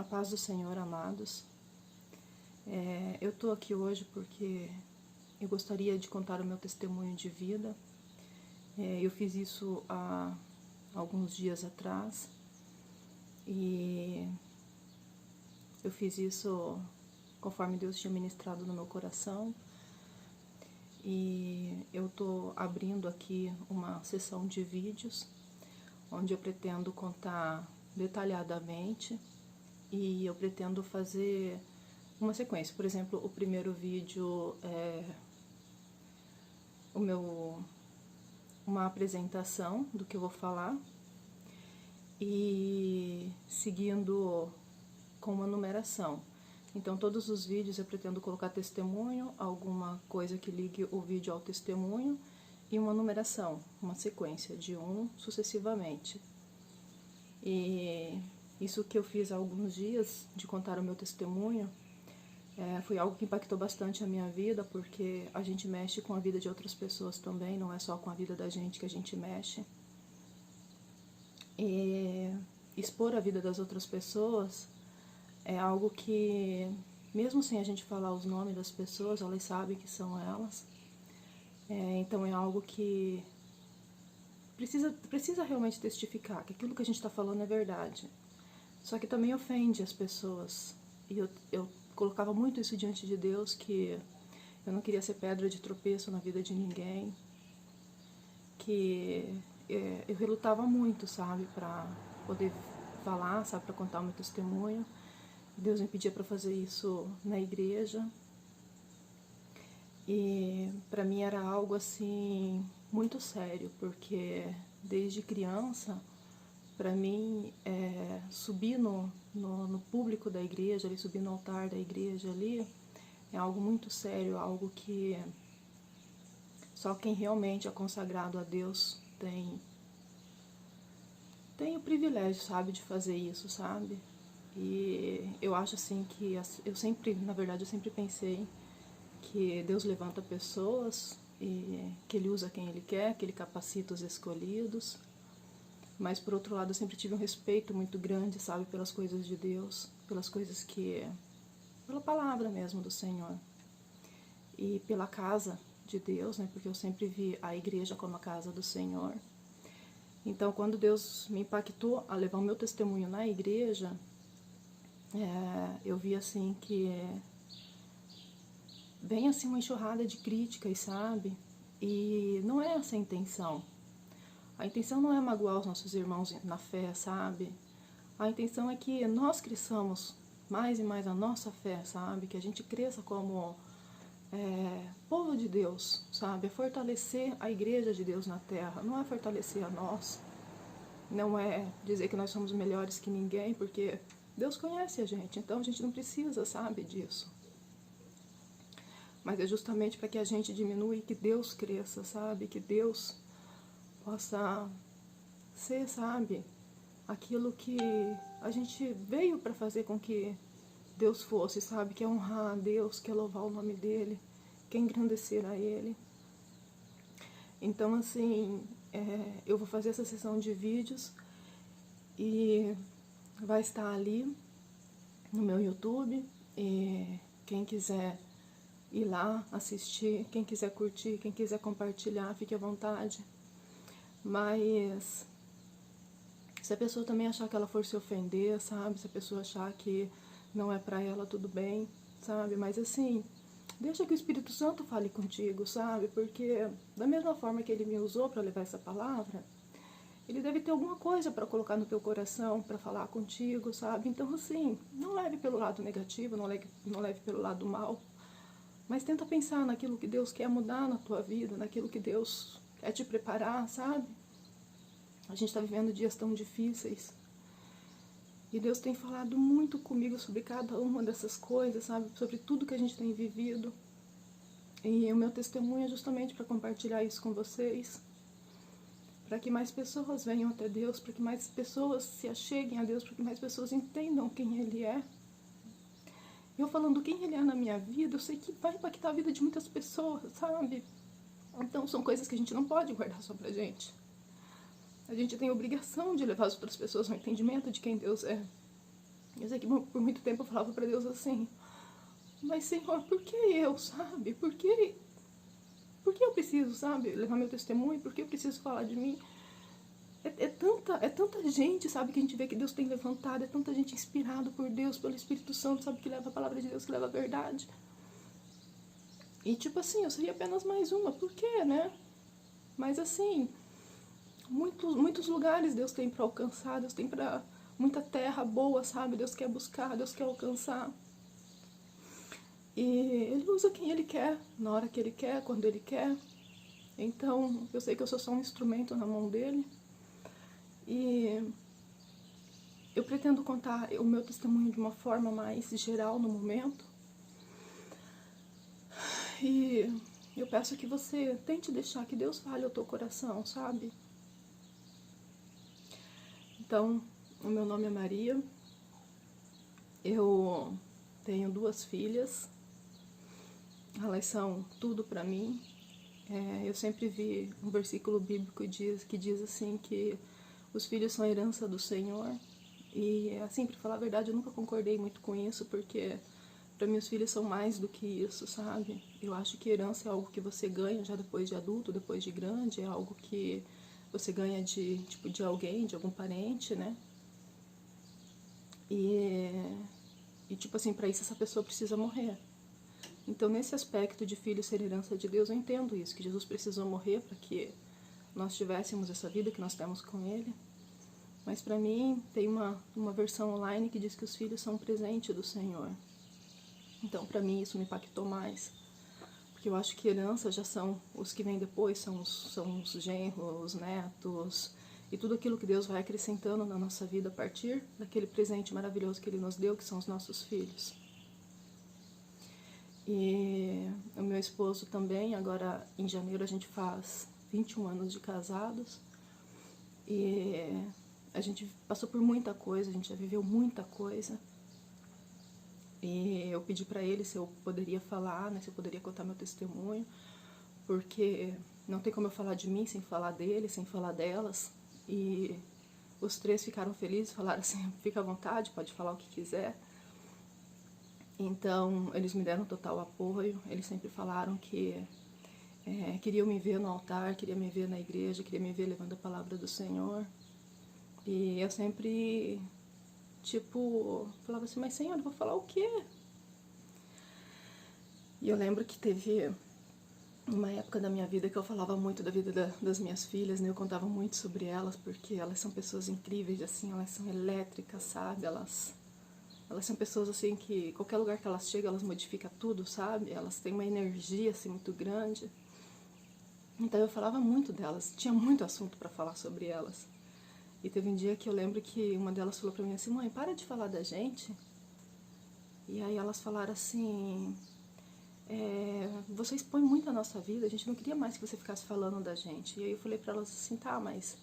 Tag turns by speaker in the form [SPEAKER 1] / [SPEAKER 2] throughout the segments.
[SPEAKER 1] paz do Senhor, amados. Eu estou aqui hoje porque eu gostaria de contar o meu testemunho de vida. Eu fiz isso há alguns dias atrás e eu fiz isso conforme Deus tinha ministrado no meu coração. E eu estou abrindo aqui uma sessão de vídeos onde eu pretendo contar detalhadamente e eu pretendo fazer uma sequência. Por exemplo, o primeiro vídeo é uma apresentação do que eu vou falar e seguindo com uma numeração. Então, todos os vídeos eu pretendo colocar testemunho, alguma coisa que ligue o vídeo ao testemunho e uma numeração, uma sequência de 1 sucessivamente. E isso que eu fiz há alguns dias, de contar o meu testemunho, foi algo que impactou bastante a minha vida, porque a gente mexe com a vida de outras pessoas também, não é só com a vida da gente que a gente mexe. E expor a vida das outras pessoas é algo que, mesmo sem a gente falar os nomes das pessoas, elas sabem que são elas. Então é algo que precisa realmente testificar que aquilo que a gente está falando é verdade. Só que também ofende as pessoas. E eu colocava muito isso diante de Deus, que eu não queria ser pedra de tropeço na vida de ninguém. Que eu relutava muito, sabe, para poder falar, sabe, para contar o meu testemunho. Deus me pedia para fazer isso na igreja. E para mim era algo assim muito sério, porque desde criança, para mim, subir no público da igreja, ali, subir no altar da igreja ali, é algo muito sério, algo que só quem realmente é consagrado a Deus tem o privilégio, sabe, de fazer isso, sabe? E eu acho assim que na verdade, eu sempre pensei que Deus levanta pessoas e que Ele usa quem Ele quer, que Ele capacita os escolhidos. Mas, por outro lado, eu sempre tive um respeito muito grande, sabe, pelas coisas de Deus, pelas coisas pela palavra mesmo do Senhor. E pela casa de Deus, né, porque eu sempre vi a igreja como a casa do Senhor. Então, quando Deus me impactou a levar o meu testemunho na igreja, eu vi assim que vem assim uma enxurrada de críticas, sabe? E não é essa a intenção. A intenção não é magoar os nossos irmãos na fé, sabe? A intenção é que nós cresçamos mais e mais a nossa fé, sabe? Que a gente cresça como povo de Deus, sabe? É fortalecer a igreja de Deus na terra, não é fortalecer a nós. Não é dizer que nós somos melhores que ninguém, porque Deus conhece a gente, então a gente não precisa, sabe, disso. Mas é justamente para que a gente diminua e que Deus cresça, sabe? Que Deus possa ser, sabe, aquilo que a gente veio para fazer com que Deus fosse, sabe? Que é honrar a Deus, que é louvar o nome dEle, que é engrandecer a Ele. Então, assim, eu vou fazer essa sessão de vídeos e vai estar ali no meu YouTube. E quem quiser ir lá assistir, quem quiser curtir, quem quiser compartilhar, fique à vontade. Mas se a pessoa também achar que ela for se ofender, sabe? Se a pessoa achar que não é pra ela, tudo bem, sabe? Mas assim, deixa que o Espírito Santo fale contigo, sabe? Porque da mesma forma que Ele me usou para levar essa palavra, Ele deve ter alguma coisa para colocar no teu coração, para falar contigo, sabe? Então assim, não leve pelo lado negativo, não leve pelo lado mal, mas tenta pensar naquilo que Deus quer mudar na tua vida, naquilo que Deus quer te preparar, sabe? A gente está vivendo dias tão difíceis. E Deus tem falado muito comigo sobre cada uma dessas coisas, sabe? Sobre tudo que a gente tem vivido. E o meu testemunho é justamente para compartilhar isso com vocês. Para que mais pessoas venham até Deus, para que mais pessoas se acheguem a Deus, para que mais pessoas entendam quem Ele é. Eu falando quem Ele é na minha vida, eu sei que vai impactar a vida de muitas pessoas, sabe? Então são coisas que a gente não pode guardar só pra gente. A gente tem a obrigação de levar as outras pessoas ao entendimento de quem Deus é. Eu sei que por muito tempo eu falava pra Deus assim, mas Senhor, por que eu, sabe? Por que eu preciso, sabe, levar meu testemunho? Por que eu preciso falar de mim? É tanta gente, sabe, que a gente vê que Deus tem levantado, é tanta gente inspirada por Deus, pelo Espírito Santo, sabe, que leva a palavra de Deus, que leva a verdade. E tipo assim, eu seria apenas mais uma, por quê, né? Mas assim, muitos lugares Deus tem para alcançar, Deus tem para muita terra boa, sabe? Deus quer buscar, Deus quer alcançar. E Ele usa quem Ele quer, na hora que Ele quer, quando Ele quer. Então, eu sei que eu sou só um instrumento na mão dEle. E eu pretendo contar o meu testemunho de uma forma mais geral no momento. E eu peço que você tente deixar que Deus fale ao teu coração, sabe? Então, o meu nome é Maria. Eu tenho 2 filhas. Elas são tudo pra mim. Eu sempre vi um versículo bíblico que diz assim que os filhos são a herança do Senhor. E assim, pra falar a verdade, eu nunca concordei muito com isso, porque para mim os filhos são mais do que isso, sabe? Eu acho que herança é algo que você ganha já depois de adulto, depois de grande, é algo que você ganha de alguém, de algum parente, né? E tipo assim, para isso essa pessoa precisa morrer. Então, nesse aspecto de filho ser herança de Deus, eu entendo isso, que Jesus precisou morrer para que nós tivéssemos essa vida que nós temos com Ele. Mas para mim, tem uma versão online que diz que os filhos são um presente do Senhor. Então, para mim, isso me impactou mais. Porque eu acho que herança já são os que vêm depois, são os genros, os netos, e tudo aquilo que Deus vai acrescentando na nossa vida a partir daquele presente maravilhoso que Ele nos deu, que são os nossos filhos. E o meu esposo também, agora em janeiro a gente faz 21 anos de casados. E a gente passou por muita coisa, a gente já viveu muita coisa. E eu pedi pra ele se eu poderia falar, né, se eu poderia contar meu testemunho, porque não tem como eu falar de mim sem falar dele, sem falar delas. E os 3 ficaram felizes, falaram assim, fica à vontade, pode falar o que quiser. Então, eles me deram total apoio, eles sempre falaram que queriam me ver no altar, queriam me ver na igreja, queriam me ver levando a palavra do Senhor. E eu sempre, falava assim, mas Senhor, eu vou falar o quê? E eu lembro que teve uma época da minha vida que eu falava muito da vida das minhas filhas, né? Eu contava muito sobre elas, porque elas são pessoas incríveis, assim, elas são elétricas, sabe? Elas são pessoas, assim, que qualquer lugar que elas chegam, elas modificam tudo, sabe? Elas têm uma energia, assim, muito grande. Então eu falava muito delas, tinha muito assunto para falar sobre elas. E teve um dia que eu lembro que uma delas falou pra mim assim, mãe, para de falar da gente. E aí elas falaram assim, você expõe muito a nossa vida, a gente não queria mais que você ficasse falando da gente. E aí eu falei pra elas assim, tá, mas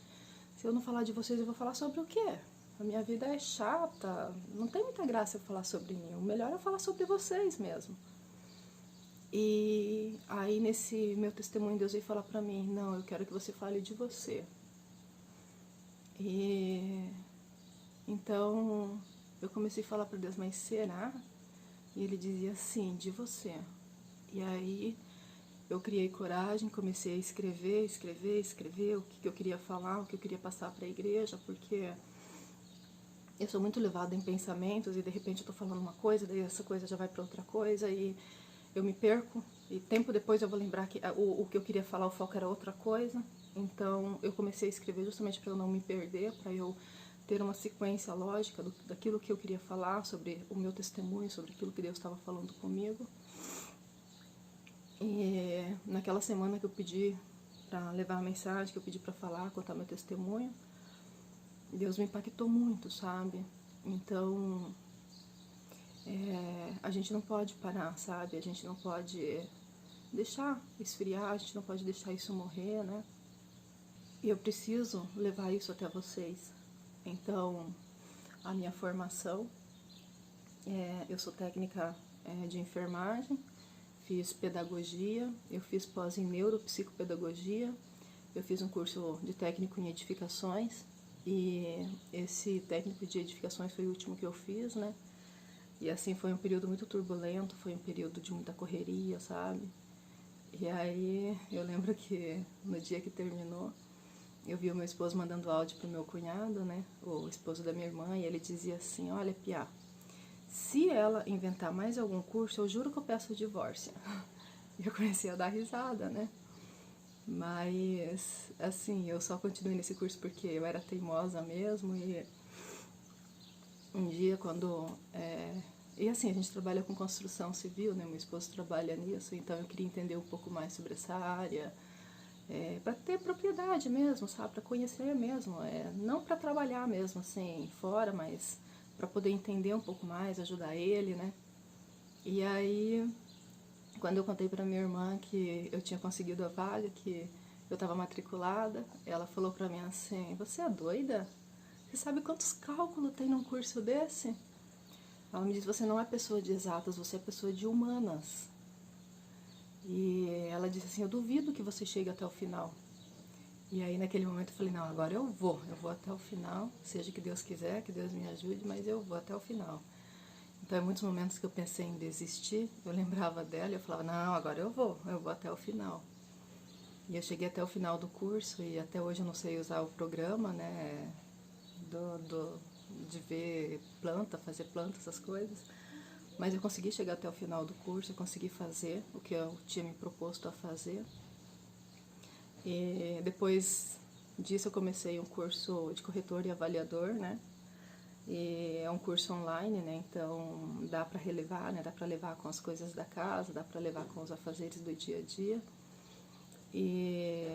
[SPEAKER 1] se eu não falar de vocês, eu vou falar sobre o quê? A minha vida é chata, não tem muita graça eu falar sobre mim, o melhor é falar sobre vocês mesmo. E aí nesse meu testemunho Deus veio falar pra mim, não, eu quero que você fale de você. E então eu comecei a falar para Deus, mas será? E ele dizia sim, de você. E aí eu criei coragem, comecei a escrever o que eu queria falar, o que eu queria passar para a igreja, porque eu sou muito levada em pensamentos e de repente eu tô falando uma coisa, daí essa coisa já vai para outra coisa e eu me perco. E tempo depois eu vou lembrar que o que eu queria falar, o foco era outra coisa. Então eu comecei a escrever justamente para eu não me perder, para eu ter uma sequência lógica daquilo que eu queria falar, sobre o meu testemunho, sobre aquilo que Deus estava falando comigo. E naquela semana que eu pedi para levar a mensagem, que eu pedi para falar, contar meu testemunho, Deus me impactou muito, sabe? Então a gente não pode parar, sabe? A gente não pode deixar esfriar, a gente não pode deixar isso morrer, né? E eu preciso levar isso até vocês. Então, a minha formação, eu sou técnica de enfermagem, fiz pedagogia, eu fiz pós em neuropsicopedagogia, eu fiz um curso de técnico em edificações E esse técnico de edificações foi o último que eu fiz, né? E assim, foi um período muito turbulento, foi um período de muita correria, sabe? E aí, eu lembro que no dia que terminou, eu vi o meu esposo mandando áudio pro meu cunhado, né? O esposo da minha irmã, e ele dizia assim: olha, Piá, se ela inventar mais algum curso, eu juro que eu peço o divórcio. E eu comecei a dar risada, né? Mas, assim, eu só continuei nesse curso porque eu era teimosa mesmo. E um dia, quando... E assim, a gente trabalha com construção civil, né? Meu esposo trabalha nisso, então eu queria entender um pouco mais sobre essa área. Para ter propriedade mesmo, sabe? Para conhecer mesmo. Não para trabalhar mesmo, assim, fora, mas para poder entender um pouco mais, ajudar ele, né? E aí, quando eu contei para minha irmã que eu tinha conseguido a vaga, que eu estava matriculada, ela falou para mim assim: você é doida? Você sabe quantos cálculos tem num curso desse? Ela me disse: você não é pessoa de exatas, você é pessoa de humanas. E ela disse assim: eu duvido que você chegue até o final. E aí naquele momento eu falei: não, agora eu vou até o final, seja que Deus quiser, que Deus me ajude, mas eu vou até o final. Então, em muitos momentos que eu pensei em desistir, eu lembrava dela e eu falava: não, agora eu vou até o final. E eu cheguei até o final do curso e até hoje eu não sei usar o programa, né, de ver planta, fazer planta, essas coisas. Mas eu consegui chegar até o final do curso, eu consegui fazer o que eu tinha me proposto a fazer. E depois disso eu comecei um curso de corretor e avaliador, né? E é um curso online, né? Então dá para relevar, né? Dá para levar com as coisas da casa, dá para levar com os afazeres do dia a dia. E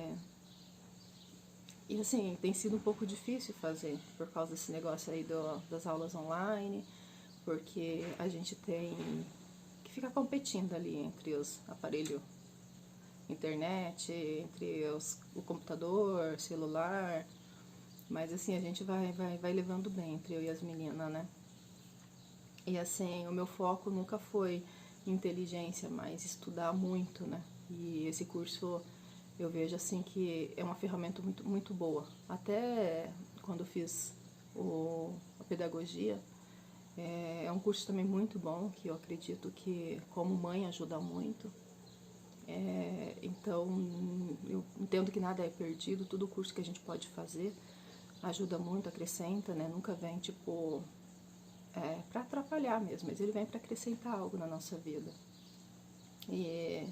[SPEAKER 1] assim, tem sido um pouco difícil fazer por causa desse negócio aí das aulas online, porque a gente tem que ficar competindo ali entre os aparelhos internet, entre o computador, celular. Mas assim, a gente vai levando bem entre eu e as meninas, né? E assim, o meu foco nunca foi inteligência, mas estudar muito, né? E esse curso eu vejo assim que é uma ferramenta muito, muito boa. Até quando eu fiz a pedagogia, é um curso também muito bom, que eu acredito que como mãe ajuda muito. Então, eu entendo que nada é perdido, todo curso que a gente pode fazer ajuda muito, acrescenta, né? Nunca vem, tipo, para atrapalhar mesmo, mas ele vem para acrescentar algo na nossa vida. E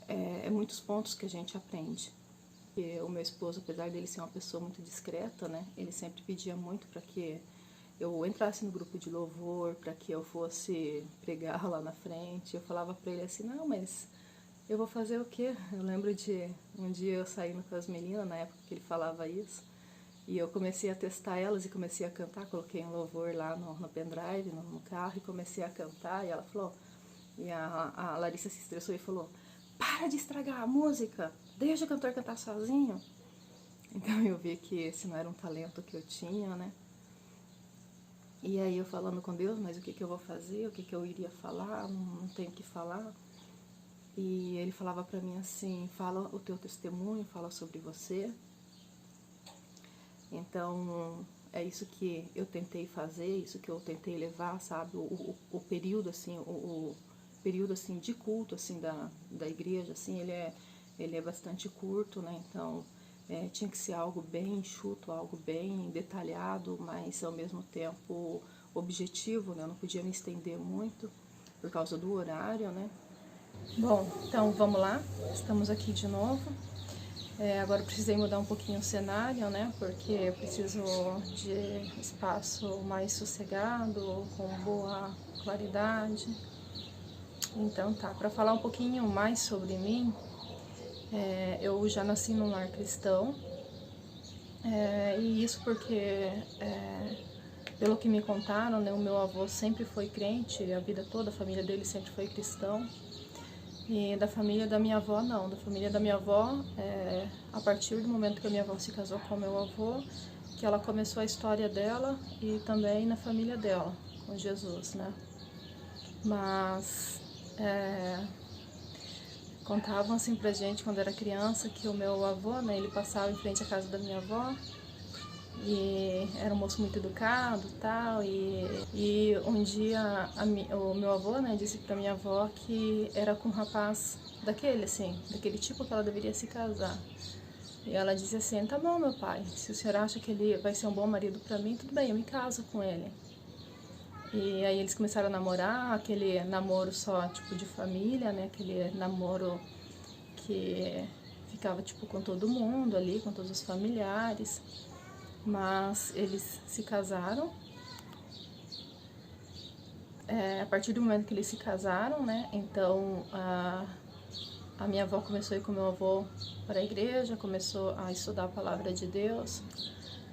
[SPEAKER 1] é muitos pontos que a gente aprende. E o meu esposo, apesar dele ser uma pessoa muito discreta, né? Ele sempre pedia muito para que eu entrasse no grupo de louvor, para que eu fosse pregar lá na frente. Eu falava para ele assim: não, mas eu vou fazer o quê? Eu lembro de um dia eu saindo com as meninas, na época que ele falava isso, e eu comecei a testar elas e comecei a cantar, coloquei um louvor lá no pendrive, no carro, e comecei a cantar, e ela falou, e a Larissa se estressou e falou: para de estragar a música, deixa o cantor cantar sozinho. Então eu vi que esse não era um talento que eu tinha, né? E aí eu falando com Deus: mas o que eu vou fazer, o que eu iria falar, não tenho o que falar. E ele falava pra mim assim: fala o teu testemunho, fala sobre você. Então, é isso que eu tentei fazer, isso que eu tentei levar, sabe? O período, assim, o período, assim, de culto, assim, da igreja, assim, ele é bastante curto, né? Então, tinha que ser algo bem enxuto, algo bem detalhado, mas, ao mesmo tempo, objetivo, né? Eu não podia me estender muito por causa do horário, né? Bom, então vamos lá, estamos aqui de novo. Agora eu precisei mudar um pouquinho o cenário, né? Porque eu preciso de espaço mais sossegado, com boa claridade. Então tá, para falar um pouquinho mais sobre mim, eu já nasci num lar cristão, e isso porque, pelo que me contaram, né, o meu avô sempre foi crente, a vida toda a família dele sempre foi cristão. E da família da minha avó, não. Da família da minha avó, a partir do momento que a minha avó se casou com o meu avô, que ela começou a história dela e também na família dela, com Jesus, né? Mas contavam assim pra gente, quando era criança, que o meu avô, né, ele passava em frente à casa da minha avó E era um moço muito educado e tal. E um dia o meu avô, né, disse pra minha avó que era com um rapaz daquele, assim, daquele tipo que ela deveria se casar. E ela disse assim: tá bom, meu pai, se o senhor acha que ele vai ser um bom marido pra mim, tudo bem, eu me caso com ele. E aí eles começaram a namorar, aquele namoro só, tipo, de família, né? Aquele namoro que ficava, tipo, com todo mundo ali, com todos os familiares. Mas eles se casaram. A partir do momento que eles se casaram, né? Então, a minha avó começou a ir com meu avô para a igreja, começou a estudar a palavra de Deus.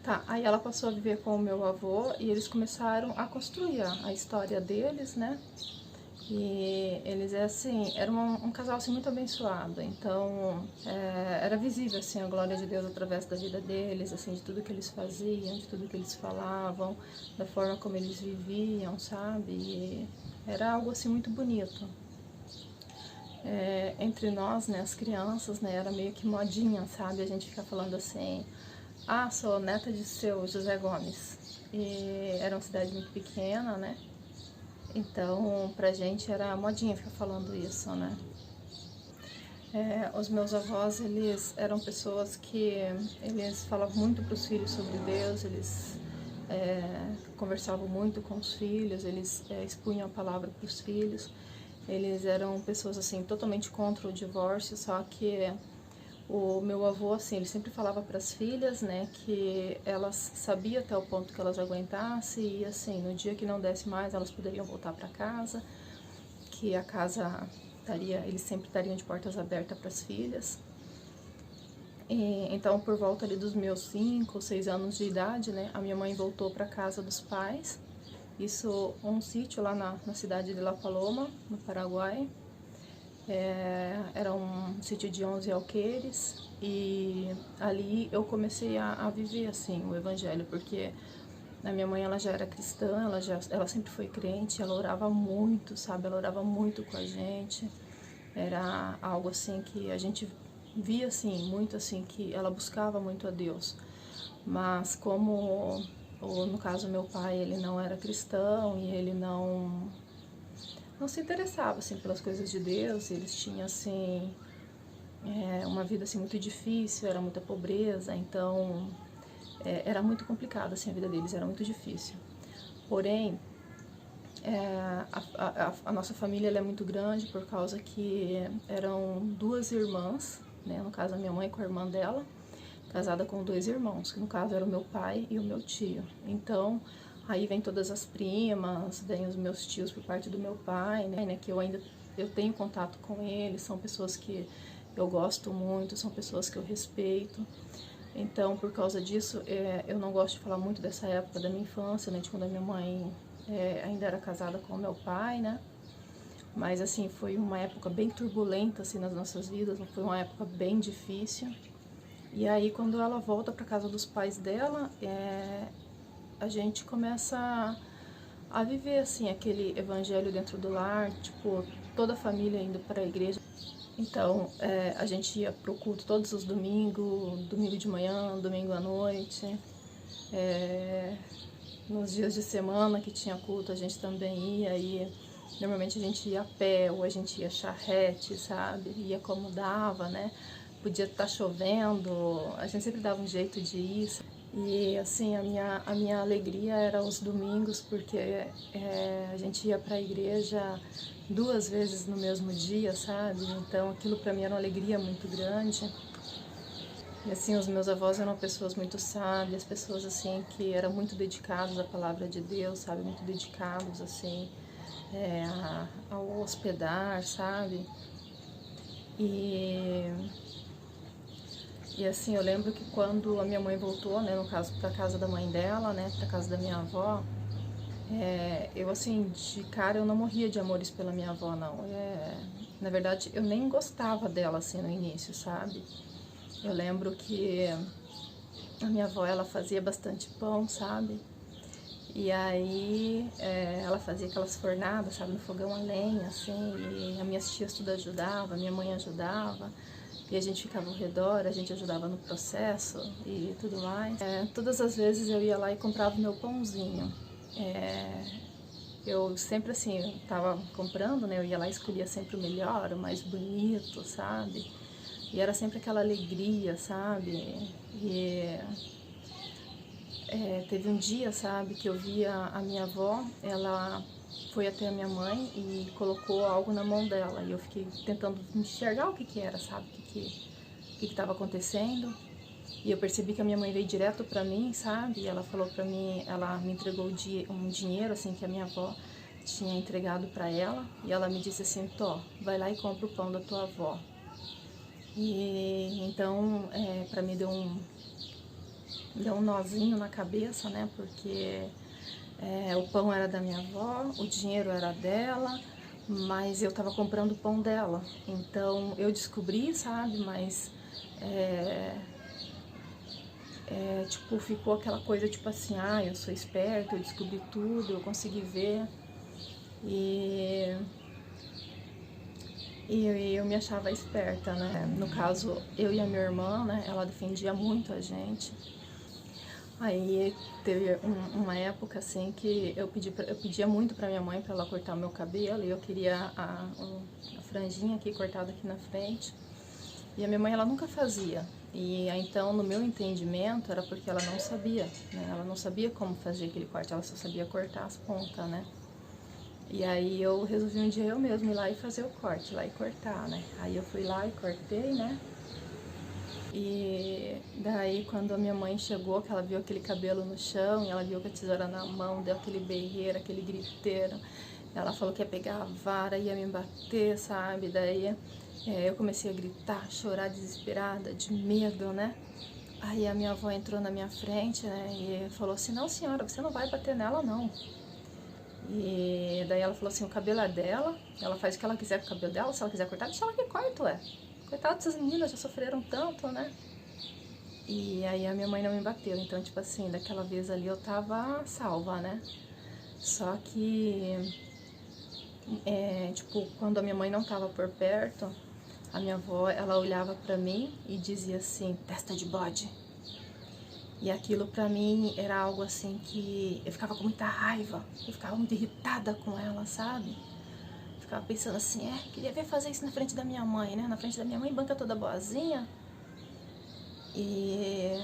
[SPEAKER 1] Tá, aí ela passou a viver com o meu avô e eles começaram a construir a história deles, né? E eles, assim, eram um casal, assim, muito abençoado. Então, era visível, assim, a glória de Deus através da vida deles, assim, de tudo que eles faziam, de tudo que eles falavam, da forma como eles viviam, sabe? E era algo, assim, muito bonito. Entre nós, né, as crianças, né, era meio que modinha, sabe? A gente fica falando assim: ah, sou neta de seu José Gomes. E era uma cidade muito pequena, né? Então, pra gente era modinha ficar falando isso, né? Os meus avós, eles eram pessoas que eles falavam muito para os filhos sobre Deus, eles conversavam muito com os filhos, eles expunham a palavra para os filhos. Eles eram pessoas, assim, totalmente contra o divórcio, só que o meu avô, assim, ele sempre falava para as filhas, né, que elas sabiam até o ponto que elas aguentassem e, assim, no dia que não desse mais, elas poderiam voltar para casa, que a casa eles sempre estariam de portas abertas para as filhas. E, então, por volta ali dos meus 5 ou 6 anos de idade, né, a minha mãe voltou para casa dos pais. Isso, um sítio lá na cidade de La Paloma, no Paraguai. Era um sítio de 11 alqueires e ali eu comecei a viver, assim, o evangelho, porque a minha mãe, ela já era cristã, ela sempre foi crente, ela orava muito, sabe? Ela orava muito com a gente. Era algo, assim, que a gente via, assim, muito, assim, que ela buscava muito a Deus. Mas como, no caso, meu pai, ele não era cristão e ele não se interessava, assim, pelas coisas de Deus. Eles tinham, assim, uma vida, assim, muito difícil, era muita pobreza, então era muito complicado, assim, a vida deles, era muito difícil. Porém, a nossa família, ela é muito grande por causa que eram 2 irmãs, né, no caso a minha mãe com a irmã dela, casada com 2 irmãos, que no caso era o meu pai e o meu tio. Então, aí vem todas as primas, vem os meus tios por parte do meu pai, né, que eu tenho contato com eles, são pessoas que eu gosto muito, são pessoas que eu respeito. Então, por causa disso, eu não gosto de falar muito dessa época da minha infância, né, de quando a minha mãe ainda era casada com o meu pai, né. Mas, assim, foi uma época bem turbulenta, assim, nas nossas vidas, foi uma época bem difícil. E aí, quando ela volta para casa dos pais dela, a gente começa a viver, assim, aquele evangelho dentro do lar, tipo, toda a família indo para a igreja. Então, a gente ia pro culto todos os domingos, domingo de manhã, domingo à noite. Nos dias de semana que tinha culto, a gente também ia, e normalmente a gente ia a pé, ou a gente ia charrete, sabe? Ia como dava, né? Podia estar chovendo, a gente sempre dava um jeito de ir. E, assim, a minha alegria era os domingos, porque a gente ia para a igreja 2 vezes no mesmo dia, sabe? Então aquilo para mim era uma alegria muito grande. E, assim, os meus avós eram pessoas muito sábias, pessoas, assim, que eram muito dedicados à palavra de Deus, sabe? Muito dedicados, assim, ao hospedar, sabe? E, assim, eu lembro que quando a minha mãe voltou, né, no caso, para casa da mãe dela, né, para casa da minha avó, eu, assim, de cara, eu não morria de amores pela minha avó, não. Na verdade, eu nem gostava dela, assim, no início, sabe? Eu lembro que a minha avó, ela fazia bastante pão, sabe? E aí, ela fazia aquelas fornadas, sabe, no fogão a lenha, assim, e as minhas tias tudo ajudavam, minha mãe ajudava. e a gente ficava ao redor, a gente ajudava no processo e tudo mais. Todas as vezes eu ia lá e comprava o meu pãozinho. Eu sempre assim, tava comprando, né? Eu ia lá e escolhia sempre o melhor, o mais bonito, sabe? E era sempre aquela alegria, sabe? E teve um dia, sabe, que eu via a minha avó, ela foi até a minha mãe e colocou algo na mão dela. E eu fiquei tentando enxergar o que que era, sabe? O que estava acontecendo. E eu percebi que a minha mãe veio direto pra mim, sabe? E ela falou pra mim, ela me entregou um dinheiro, assim, que a minha avó tinha entregado pra ela. E ela me disse assim, Tó, vai lá e compra o pão da tua avó. E então, pra mim deu um nozinho na cabeça, né? Porque o pão era da minha avó, o dinheiro era dela, mas eu tava comprando o pão dela. Então eu descobri, sabe? Mas tipo, ficou aquela coisa tipo assim, eu sou esperta, eu descobri tudo, eu consegui ver. E eu me achava esperta, né? No caso, eu e a minha irmã, né? Ela defendia muito a gente. Aí teve uma época assim que eu pedia muito pra minha mãe pra ela cortar o meu cabelo e eu queria a franjinha aqui cortada aqui na frente. E a minha mãe, ela nunca fazia. E então, no meu entendimento, era porque ela não sabia, né? Ela não sabia como fazer aquele corte, ela só sabia cortar as pontas, né? E aí eu resolvi um dia eu mesma ir lá e fazer o corte, lá e cortar, né? Aí eu fui lá e cortei, né? E daí quando a minha mãe chegou, que ela viu aquele cabelo no chão, e ela viu com a tesoura na mão, deu aquele berreiro, aquele griteiro, ela falou que ia pegar a vara, ia me bater, sabe? Daí eu comecei a gritar, chorar desesperada, de medo, né? Aí a minha avó entrou na minha frente, né, e falou assim, não senhora, você não vai bater nela não. E daí ela falou assim, o cabelo é dela, ela faz o que ela quiser com o cabelo dela, se ela quiser cortar, deixa ela que corta, ué. Coitada dessas meninas, já sofreram tanto, né? E aí a minha mãe não me bateu, então tipo assim, daquela vez ali eu tava salva, né? Só que, tipo, quando a minha mãe não tava por perto, a minha avó, ela olhava pra mim e dizia assim, testa de bode. E aquilo pra mim era algo assim que eu ficava com muita raiva, eu ficava muito irritada com ela, sabe? Ficava pensando assim, queria ver fazer isso na frente da minha mãe, né? Na frente da minha mãe, banca toda boazinha. E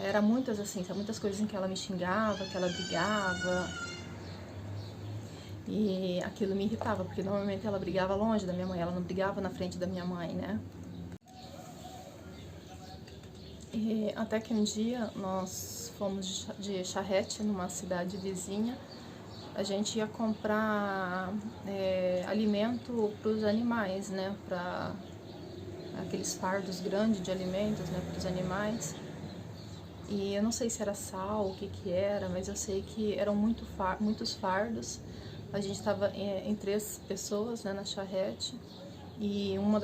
[SPEAKER 1] era muitas assim, muitas coisas em que ela me xingava, que ela brigava. E aquilo me irritava, porque normalmente ela brigava longe da minha mãe, ela não brigava na frente da minha mãe, né? E até que um dia nós fomos de charrete numa cidade vizinha, a gente ia comprar alimento para os animais, né? Para aqueles fardos grandes de alimentos, né? Para os animais. E eu não sei se era sal, o que que era, mas eu sei que eram muitos fardos. A gente estava em 3 pessoas, né, na charrete. E uma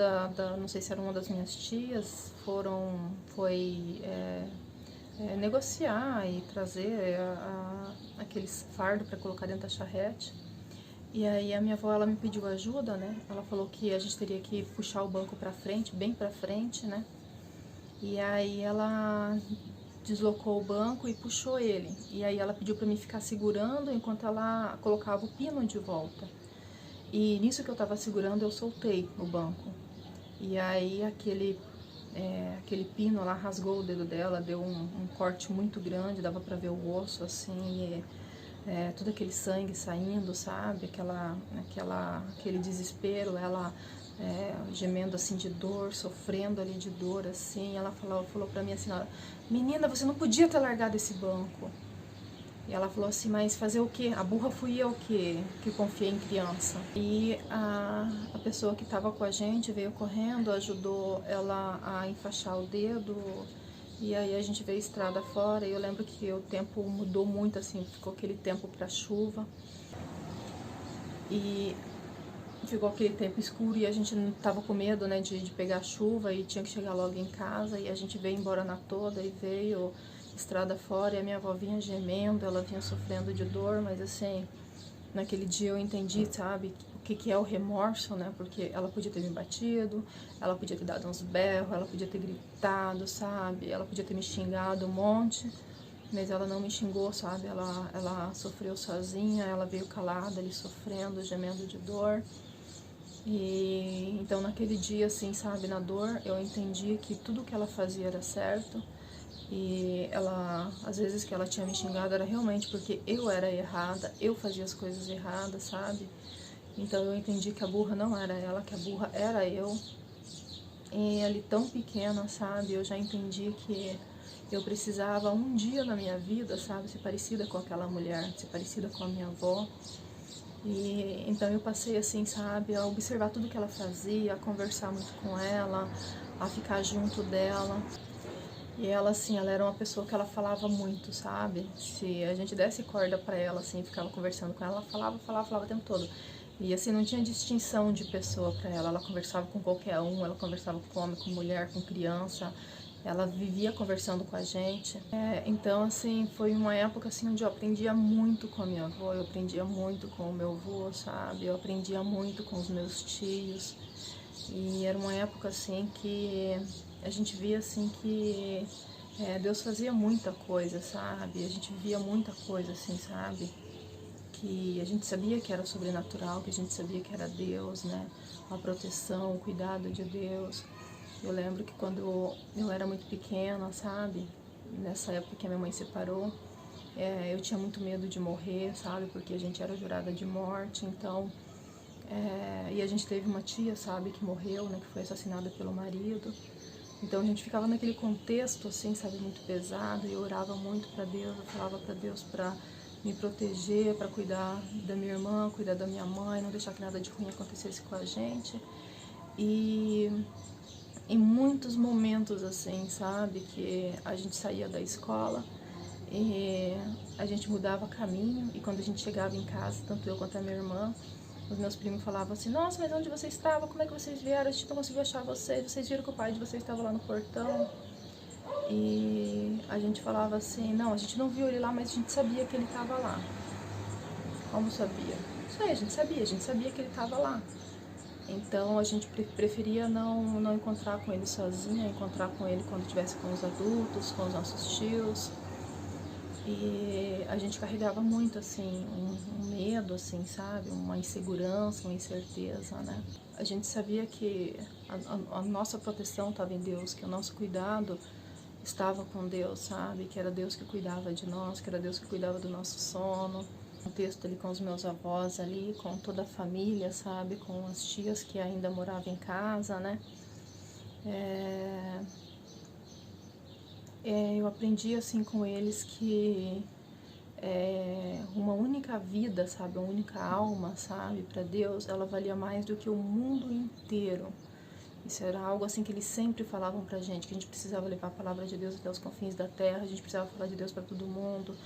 [SPEAKER 1] não sei se era uma das minhas tias, foi negociar e trazer aqueles fardos para colocar dentro da charrete. E aí a minha avó, ela me pediu ajuda, né? Ela falou que a gente teria que puxar o banco para frente, bem para frente, né? E aí ela deslocou o banco e puxou ele. E aí ela pediu para mim ficar segurando enquanto ela colocava o pino de volta. E nisso que eu tava segurando, eu soltei o banco. E aí aquele pino lá rasgou o dedo dela, deu um corte muito grande, dava pra ver o osso assim, todo aquele sangue saindo, sabe? Aquele desespero, ela gemendo assim de dor, sofrendo ali de dor assim. Ela falou pra mim assim, menina, você não podia ter largado esse banco. E ela falou assim, mas fazer o quê? A burra fui eu que confiei em criança. E a pessoa que estava com a gente veio correndo, ajudou ela a enfaixar o dedo. E aí a gente veio estrada fora e eu lembro que o tempo mudou muito, assim, ficou aquele tempo para chuva. E ficou aquele tempo escuro e a gente não tava com medo, né, de pegar chuva e tinha que chegar logo em casa. E a gente veio embora na toda e veio estrada fora, e a minha avó vinha gemendo, ela vinha sofrendo de dor, mas assim, Naquele dia eu entendi, sabe, o que é o remorso, né? Porque ela podia ter me batido, ela podia ter dado uns berros, ela podia ter gritado, sabe? Ela podia ter me xingado um monte, mas ela não me xingou, sabe? Ela sofreu sozinha, ela veio calada ali sofrendo, gemendo de dor. E então naquele dia, assim, sabe, na dor, eu entendi que tudo que ela fazia era certo. E ela, às vezes que ela tinha me xingado era realmente porque eu era errada, eu fazia as coisas erradas, sabe? Então eu entendi que a burra não era ela, que a burra era eu. E ali tão pequena, sabe? Eu já entendi que eu precisava um dia na minha vida, sabe? Ser parecida com aquela mulher, ser parecida com a minha avó. E então eu passei assim, sabe, a observar tudo que ela fazia, a conversar muito com ela, a ficar junto dela. E ela, assim, ela era uma pessoa que ela falava muito, sabe? Se a gente desse corda pra ela, assim, ficava conversando com ela, ela falava o tempo todo. E, assim, não tinha distinção de pessoa pra ela. Ela conversava com qualquer um, ela conversava com homem, com mulher, com criança. Ela vivia conversando com a gente. Então, assim, foi uma época, assim, onde eu aprendia muito com a minha avó, eu aprendia muito com o meu avô, sabe? Eu aprendia muito com os meus tios. E era uma época, assim, que a gente via, assim, que Deus fazia muita coisa, sabe? A gente via muita coisa, assim, sabe? Que a gente sabia que era sobrenatural, que a gente sabia que era Deus, né? A proteção, o cuidado de Deus. Eu lembro que quando eu era muito pequena, sabe? Nessa época que a minha mãe separou, eu tinha muito medo de morrer, sabe? Porque a gente era jurada de morte, então... e a gente teve uma tia, sabe, que morreu, né? Que foi assassinada pelo marido. Então a gente ficava naquele contexto, assim, sabe, muito pesado. E eu orava muito para Deus, eu falava para Deus para me proteger, para cuidar da minha irmã, cuidar da minha mãe, não deixar que nada de ruim acontecesse com a gente. E em muitos momentos, assim, sabe, que a gente saía da escola e a gente mudava caminho, e quando a gente chegava em casa, tanto eu quanto a minha irmã, os meus primos falavam assim: nossa, mas onde você estava? Como é que vocês vieram? A gente não conseguiu achar vocês. Vocês viram que o pai de vocês estava lá no portão? E a gente falava assim: não, a gente não viu ele lá, mas a gente sabia que ele estava lá. Como sabia? Isso aí, a gente sabia que ele estava lá. Então a gente preferia não encontrar com ele sozinha, encontrar com ele quando estivesse com os adultos, com os nossos tios. E a gente carregava muito, assim, um medo, assim, sabe? Uma insegurança, uma incerteza, né? A gente sabia que a nossa proteção estava em Deus, que o nosso cuidado estava com Deus, sabe? Que era Deus que cuidava de nós, que era Deus que cuidava do nosso sono. Um texto ali com os meus avós ali, com toda a família, sabe? Com as tias que ainda moravam em casa, né? Eu aprendi assim com eles que uma única vida, sabe, uma única alma, sabe, para Deus, ela valia mais do que o mundo inteiro. Isso era algo assim que eles sempre falavam pra gente, que a gente precisava levar a palavra de Deus até os confins da terra, a gente precisava falar de Deus para todo mundo,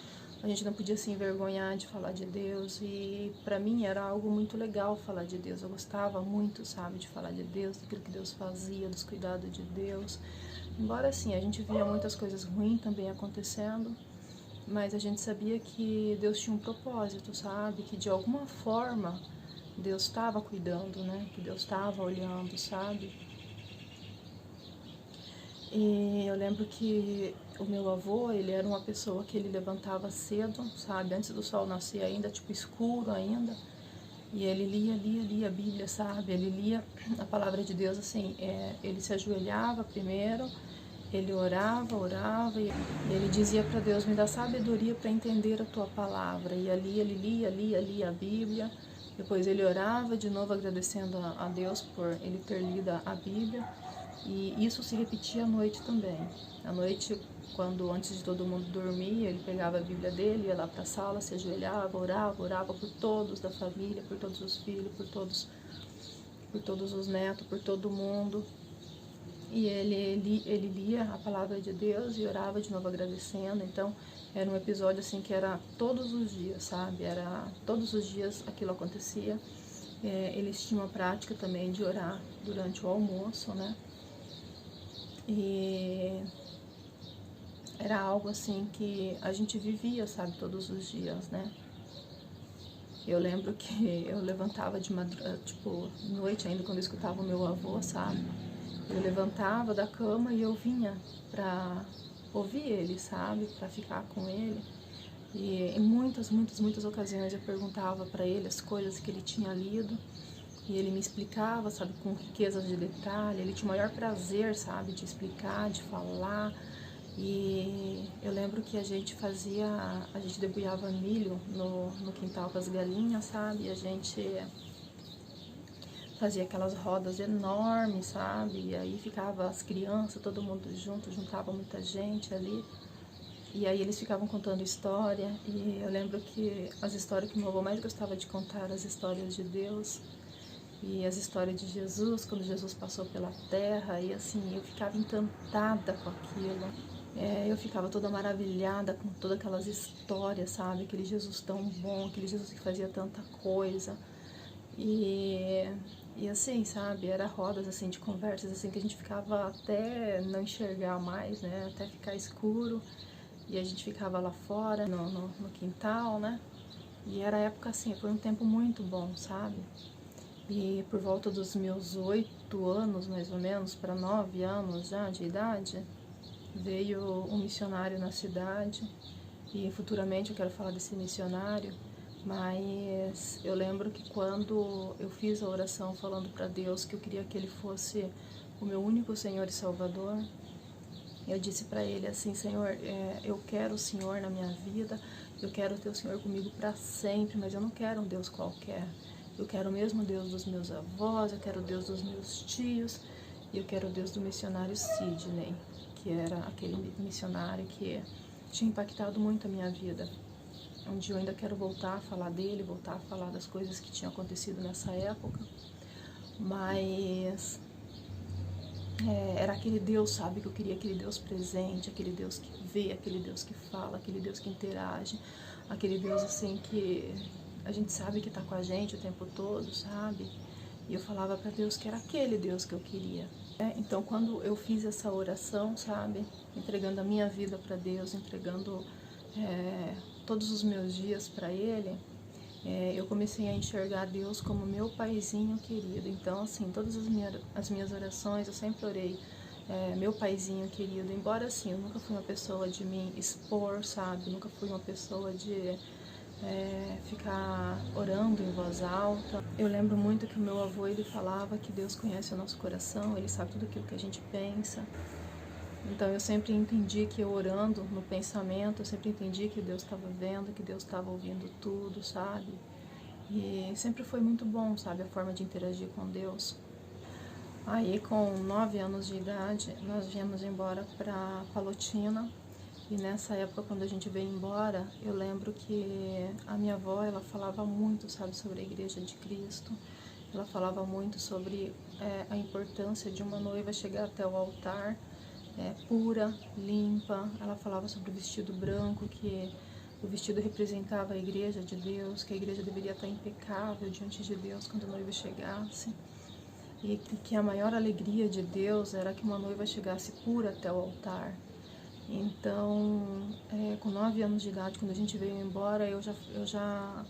[SPEAKER 1] a gente não podia se envergonhar de falar de Deus. E pra mim era algo muito legal falar de Deus, eu gostava muito, sabe, de falar de Deus, daquilo que Deus fazia, dos cuidados de Deus. Embora assim, a gente via muitas coisas ruins também acontecendo, mas a gente sabia que Deus tinha um propósito, sabe, que de alguma forma Deus estava cuidando, né, que Deus estava olhando, sabe. E eu lembro que o meu avô, ele era uma pessoa que ele levantava cedo, sabe, antes do sol nascer ainda, tipo escuro ainda, e ele lia a Bíblia, sabe, ele lia a palavra de Deus assim, ele se ajoelhava primeiro, ele orava e ele dizia para Deus: me dá sabedoria para entender a tua palavra. E ali ele lia a Bíblia. Depois ele orava de novo, agradecendo a Deus por ele ter lido a Bíblia. E isso se repetia à noite também. À noite, quando antes de todo mundo dormir, ele pegava a Bíblia dele, ia lá para a sala, se ajoelhava, orava por todos da família, por todos os filhos, por todos os netos, por todo mundo. E ele lia a palavra de Deus e orava de novo agradecendo. Então era um episódio assim que era todos os dias, sabe? Era todos os dias aquilo acontecia. Eles tinham a prática também de orar durante o almoço, né? E era algo assim que a gente vivia, sabe, todos os dias, né? Eu lembro que eu levantava de madrugada, tipo, noite ainda, quando eu escutava o meu avô, sabe? Eu levantava da cama e eu vinha pra ouvir ele, sabe? Pra ficar com ele. E em muitas ocasiões eu perguntava pra ele as coisas que ele tinha lido. E ele me explicava, sabe, com riquezas de detalhe. Ele tinha o maior prazer, sabe, de explicar, de falar. E eu lembro que a gente debulhava milho no quintal com as galinhas, sabe? E a gente fazia aquelas rodas enormes, sabe? E aí ficava as crianças, todo mundo junto, juntava muita gente ali. E aí eles ficavam contando história. E eu lembro que as histórias que meu avô mais gostava de contar eram as histórias de Deus. E as histórias de Jesus, quando Jesus passou pela terra. E assim, eu ficava encantada com aquilo. Eu ficava toda maravilhada com todas aquelas histórias, sabe? Aquele Jesus tão bom, aquele Jesus que fazia tanta coisa. E assim, sabe? Era rodas assim de conversas assim que a gente ficava até não enxergar mais, né? Até ficar escuro. E a gente ficava lá fora, no quintal, né? E era época assim, foi um tempo muito bom, sabe? E por volta dos meus 8 anos, mais ou menos, para 9 anos já de idade, veio um missionário na cidade. E futuramente eu quero falar desse missionário. Mas eu lembro que quando eu fiz a oração falando para Deus que eu queria que Ele fosse o meu único Senhor e Salvador, eu disse para Ele assim: Senhor, eu quero o Senhor na minha vida, eu quero ter o Senhor comigo para sempre, mas eu não quero um Deus qualquer. Eu quero o mesmo Deus dos meus avós, eu quero o Deus dos meus tios, e eu quero o Deus do missionário Sidney, que era aquele missionário que tinha impactado muito a minha vida. Um dia eu ainda quero voltar a falar dele, voltar a falar das coisas que tinham acontecido nessa época, mas era aquele Deus, sabe, que eu queria, aquele Deus presente, aquele Deus que vê, aquele Deus que fala, aquele Deus que interage, aquele Deus assim que a gente sabe que está com a gente o tempo todo, sabe? E eu falava para Deus que era aquele Deus que eu queria. Então, quando eu fiz essa oração, sabe, entregando a minha vida para Deus, entregando todos os meus dias para Ele, eu comecei a enxergar Deus como meu paizinho querido. Então, assim, todas as minhas orações, eu sempre orei, meu paizinho querido. Embora, assim, eu nunca fui uma pessoa de me expor, sabe? Nunca fui uma pessoa de ficar orando em voz alta. Eu lembro muito que o meu avô, ele falava que Deus conhece o nosso coração, Ele sabe tudo aquilo que a gente pensa. Então eu sempre entendi que eu orando no pensamento, eu sempre entendi que Deus estava vendo, que Deus estava ouvindo tudo, sabe? E sempre foi muito bom, sabe, a forma de interagir com Deus. Aí com 9 anos de idade, nós viemos embora para Palotina. E nessa época, quando a gente veio embora, eu lembro que a minha avó, ela falava muito, sabe, sobre a Igreja de Cristo. Ela falava muito sobre a importância de uma noiva chegar até o altar pura, limpa. Ela falava sobre o vestido branco, que o vestido representava a Igreja de Deus, que a igreja deveria estar impecável diante de Deus quando a noiva chegasse. E que a maior alegria de Deus era que uma noiva chegasse pura até o altar. Então, com 9 anos de idade, quando a gente veio embora, eu já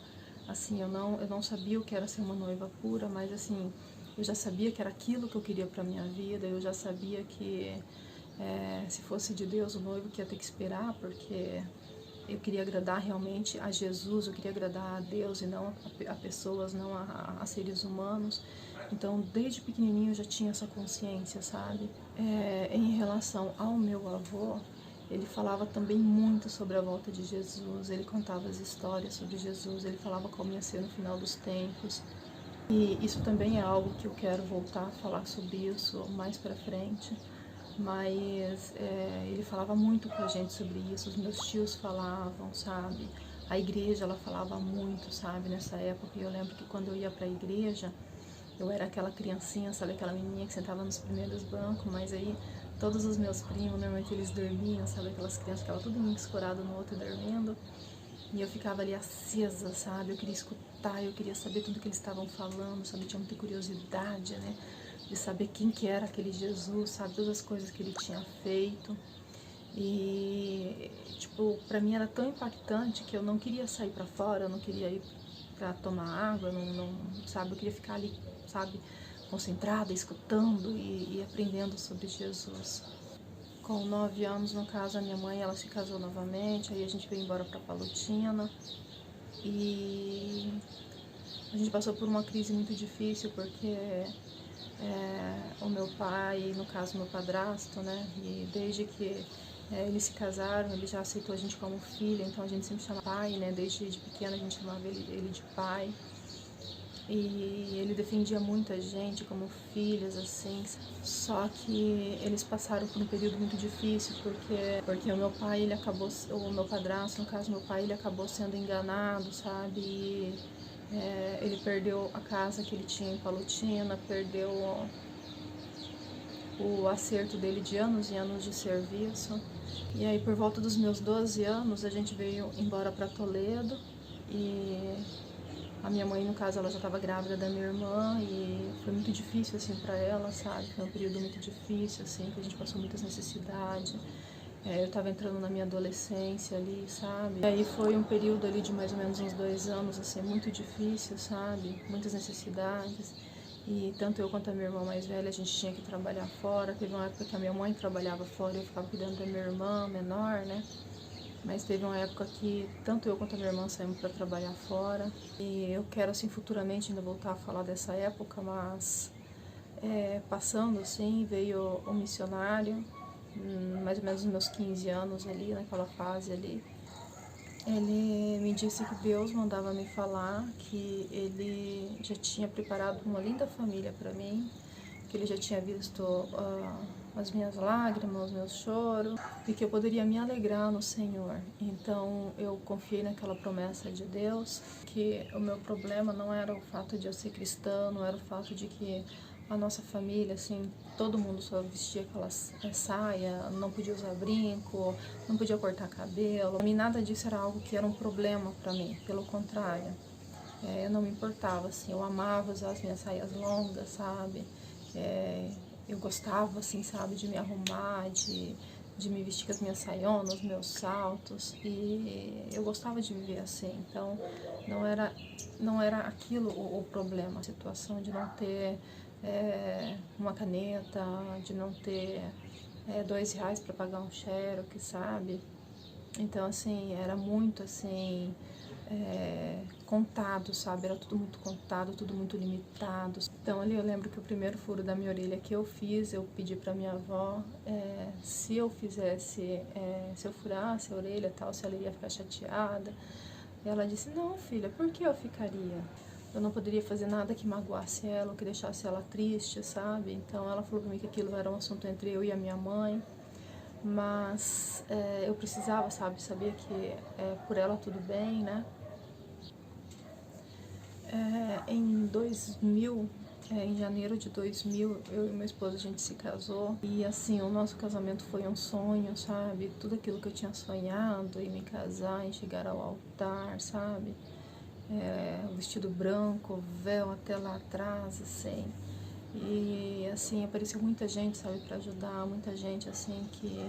[SPEAKER 1] assim, eu não sabia o que era ser uma noiva pura, mas assim, eu já sabia que era aquilo que eu queria para minha vida. Eu já sabia que se fosse de Deus, o noivo que ia ter que esperar, porque eu queria agradar realmente a Jesus, eu queria agradar a Deus e não a pessoas, não a seres humanos. Então, desde pequenininho eu já tinha essa consciência, sabe? Em relação ao meu avô, ele falava também muito sobre a volta de Jesus, ele contava as histórias sobre Jesus, ele falava como ia ser no final dos tempos. E isso também é algo que eu quero voltar a falar sobre isso mais pra frente. Mas ele falava muito com a gente sobre isso, os meus tios falavam, sabe? A igreja, ela falava muito, sabe, nessa época. E eu lembro que quando eu ia pra igreja, eu era aquela criancinha, sabe, aquela menininha que sentava nos primeiros bancos, mas aí todos os meus primos, normalmente eles dormiam, sabe, aquelas crianças que estavam tudo meio escorado no outro dormindo. E eu ficava ali acesa, sabe, eu queria escutar, eu queria saber tudo que eles estavam falando, sabe, eu tinha muita curiosidade, né, de saber quem que era aquele Jesus, sabe, todas as coisas que ele tinha feito. E, tipo, pra mim era tão impactante que eu não queria sair pra fora, eu não queria ir para tomar água, sabe, eu queria ficar ali, sabe, concentrada, escutando e aprendendo sobre Jesus. Com 9 anos, no caso, a minha mãe, ela se casou novamente, aí a gente veio embora para Palotina e a gente passou por uma crise muito difícil, porque o meu pai, no caso meu padrasto, né, e desde que eles se casaram, ele já aceitou a gente como filha, então a gente sempre chama pai, né, desde de pequena a gente chamava ele de pai. E ele defendia muita gente como filhas, assim. Só que eles passaram por um período muito difícil, porque o meu pai, ele acabou, o meu padrasto, no caso meu pai, ele acabou sendo enganado, sabe? E, ele perdeu a casa que ele tinha em Palotina, perdeu o acerto dele de anos e anos de serviço. E aí, por volta dos meus 12 anos, a gente veio embora para Toledo e a minha mãe, no caso, ela já estava grávida da minha irmã e foi muito difícil, assim, para ela, sabe? Foi um período muito difícil, assim, que a gente passou muitas necessidades. Eu estava entrando na minha adolescência ali, sabe? E aí foi um período ali de mais ou menos uns 2 anos, assim, muito difícil, sabe? Muitas necessidades. E tanto eu quanto a minha irmã mais velha, a gente tinha que trabalhar fora. Teve uma época que a minha mãe trabalhava fora e eu ficava cuidando da minha irmã menor, né? Mas teve uma época que tanto eu quanto a minha irmã saímos para trabalhar fora. E eu quero, assim, futuramente ainda voltar a falar dessa época, mas passando, assim, veio um missionário, mais ou menos nos meus 15 anos ali, naquela fase ali. Ele me disse que Deus mandava me falar que ele já tinha preparado uma linda família para mim, que ele já tinha visto as minhas lágrimas, os meus choros, e que eu poderia me alegrar no Senhor. Então eu confiei naquela promessa de Deus, que o meu problema não era o fato de eu ser cristã, não era o fato de que a nossa família, assim, todo mundo só vestia aquela saia, não podia usar brinco, não podia cortar cabelo. Pra mim nada disso era algo que era um problema para mim, pelo contrário. Eu não me importava, assim, eu amava usar as minhas saias longas, sabe? Eu gostava, assim, sabe, de me arrumar, de me vestir com as minhas saionas, meus saltos, e eu gostava de viver assim. Então não era aquilo o problema, a situação de não ter uma caneta, de não ter R$ 2 para pagar um xerox, sabe? Então, assim, era muito, assim, contado, sabe? Era tudo muito contado, tudo muito limitado. Então, ali eu lembro que o primeiro furo da minha orelha que eu fiz, eu pedi pra minha avó se eu fizesse, se eu furasse a orelha e tal, se ela iria ficar chateada. E ela disse, não, filha, por que eu ficaria? Eu não poderia fazer nada que magoasse ela, ou que deixasse ela triste, sabe? Então, ela falou pra mim que aquilo era um assunto entre eu e a minha mãe. Mas eu precisava, sabe, saber que por ela tudo bem, né? Em 2000, em janeiro de 2000, eu e meu esposo, a gente se casou. E assim, o nosso casamento foi um sonho, sabe? Tudo aquilo que eu tinha sonhado, em me casar, em chegar ao altar, sabe? O vestido branco, o véu até lá atrás, assim. E assim, apareceu muita gente, sabe, para ajudar, muita gente assim que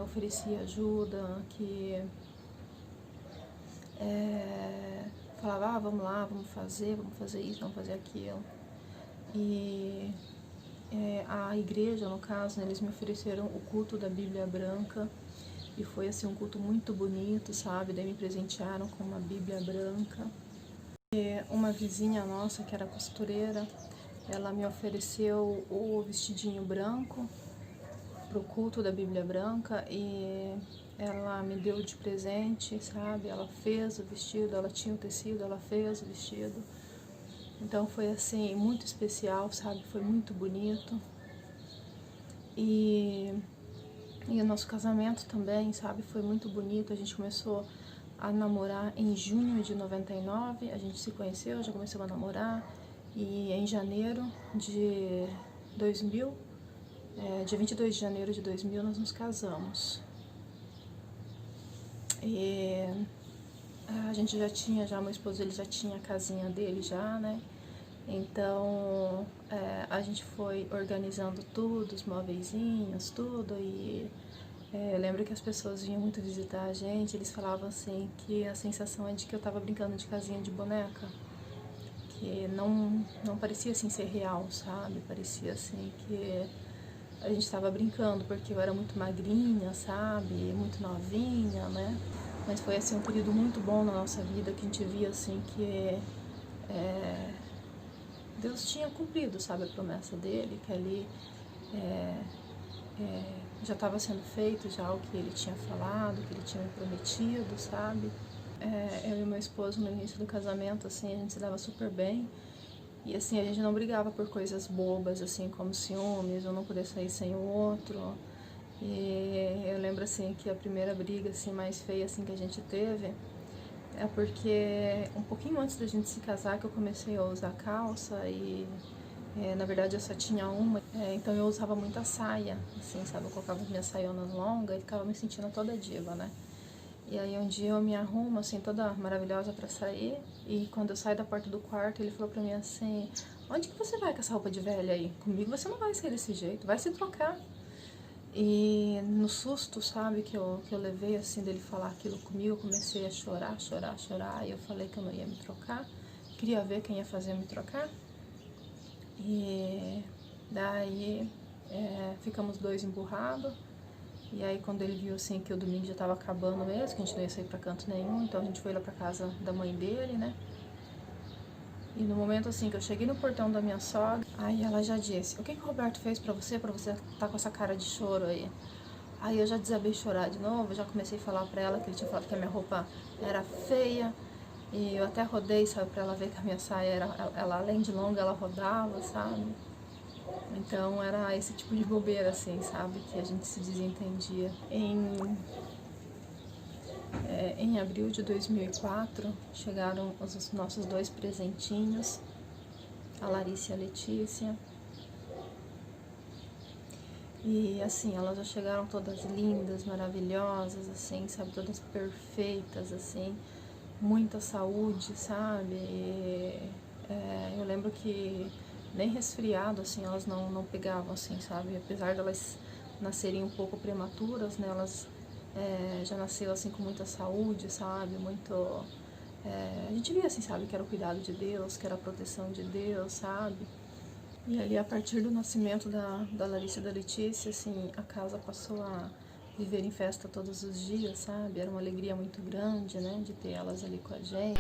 [SPEAKER 1] oferecia ajuda, que falava, vamos lá, vamos fazer isso, vamos fazer aquilo. E a igreja, no caso, né, eles me ofereceram o culto da Bíblia Branca, e foi assim um culto muito bonito, sabe? Daí me presentearam com uma Bíblia branca. E uma vizinha nossa, que era costureira, ela me ofereceu o vestidinho branco pro culto da Bíblia Branca e ela me deu de presente, sabe? Ela fez o vestido, ela tinha o tecido, ela fez o vestido. Então foi assim, muito especial, sabe? Foi muito bonito. E o nosso casamento também, sabe? Foi muito bonito. A gente começou a namorar em junho de 99, a gente se conheceu, já começou a namorar. E em janeiro de 2000, dia 22 de janeiro de 2000, nós nos casamos. E a gente meu esposo, ele já tinha a casinha dele já, né? Então, a gente foi organizando tudo, os móveizinhos, tudo, e Eu lembro que as pessoas vinham muito visitar a gente, eles falavam assim que a sensação é de que eu tava brincando de casinha de boneca, que não parecia assim ser real, sabe? Parecia assim que a gente tava brincando, porque eu era muito magrinha, sabe? Muito novinha, né? Mas foi assim um período muito bom na nossa vida, que a gente via assim que Deus tinha cumprido, sabe, a promessa dele, que ali já estava sendo feito já o que ele tinha falado, o que ele tinha me prometido, sabe? Eu e meu esposo no início do casamento, assim, a gente se dava super bem. E assim, a gente não brigava por coisas bobas, assim, como ciúmes, ou não poder sair sem o outro. E eu lembro, assim, que a primeira briga, assim, mais feia, assim, que a gente teve é porque um pouquinho antes da gente se casar que eu comecei a usar calça e na verdade eu só tinha uma, então eu usava muita saia, assim, sabe? Eu colocava minhas saionas longas e ficava me sentindo toda diva, né? E aí um dia eu me arrumo, assim, toda maravilhosa pra sair, e quando eu saio da porta do quarto, ele falou pra mim assim: onde que você vai com essa roupa de velha aí? Comigo você não vai sair desse jeito, vai se trocar. E no susto, sabe, que eu levei, assim, dele falar aquilo comigo, eu comecei a chorar, chorar, chorar, e eu falei que eu não ia me trocar, queria ver quem ia fazer eu me trocar. E daí ficamos dois emburrados. E aí quando ele viu assim que o domingo já tava acabando mesmo, que a gente não ia sair pra canto nenhum, então a gente foi lá pra casa da mãe dele, né? E no momento assim que eu cheguei no portão da minha sogra, aí ela já disse: o que que o Roberto fez pra você tá com essa cara de choro aí? Aí eu já desabei chorar de novo, já comecei a falar pra ela que ele tinha falado que a minha roupa era feia. E eu até rodei, sabe, pra ela ver que a minha saia ela além de longa, ela rodava, sabe? Então era esse tipo de bobeira, assim, sabe, que a gente se desentendia. Em abril de 2004, chegaram os nossos dois presentinhos, a Larissa e a Letícia. E assim, elas já chegaram todas lindas, maravilhosas, assim, sabe, todas perfeitas, assim, muita saúde, sabe? Eu lembro que nem resfriado, assim, elas não pegavam, assim, sabe? Apesar de elas nascerem um pouco prematuras, né? Elas já nasceu, assim, com muita saúde, sabe? Muito... a gente via, assim, sabe? Que era o cuidado de Deus, que era a proteção de Deus, sabe? E aí, a partir do nascimento da Larissa e da Letícia, assim, a casa passou a viver em festa todos os dias, sabe? Era uma alegria muito grande, né? De ter elas ali com a gente.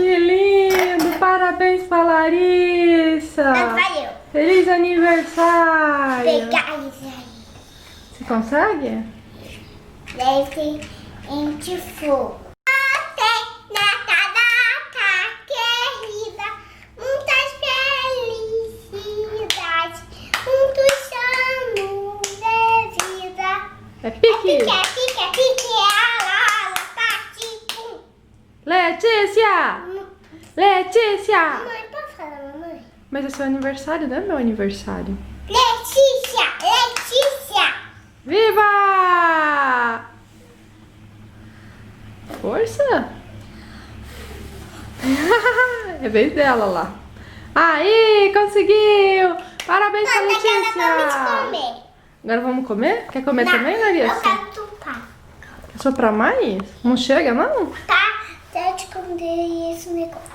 [SPEAKER 1] Que lindo! Parabéns pra Larissa!
[SPEAKER 2] Valeu.
[SPEAKER 1] Feliz aniversário!
[SPEAKER 2] Pegar isso aí.
[SPEAKER 1] Você consegue?
[SPEAKER 2] Leve em fogo. Até nessa data querida, muitas felicidades, muitos anos de vida.
[SPEAKER 1] É pique!
[SPEAKER 2] Pique, ala, paticum.
[SPEAKER 1] Letícia! Letícia!
[SPEAKER 2] Mamãe, pode falar, mamãe?
[SPEAKER 1] Mas é seu aniversário, não é meu aniversário.
[SPEAKER 2] Letícia!
[SPEAKER 1] Viva! Força! É vez dela lá. Aí, conseguiu! Parabéns pra
[SPEAKER 2] Vamos
[SPEAKER 1] Letícia!
[SPEAKER 2] comer.
[SPEAKER 1] Agora vamos comer? Quer comer
[SPEAKER 2] Não,
[SPEAKER 1] também,
[SPEAKER 2] eu
[SPEAKER 1] Larissa?
[SPEAKER 2] quero tupar.
[SPEAKER 1] Quer soprar mais? Não chega, não?
[SPEAKER 2] Tá? Deixa eu te esconder esse negócio.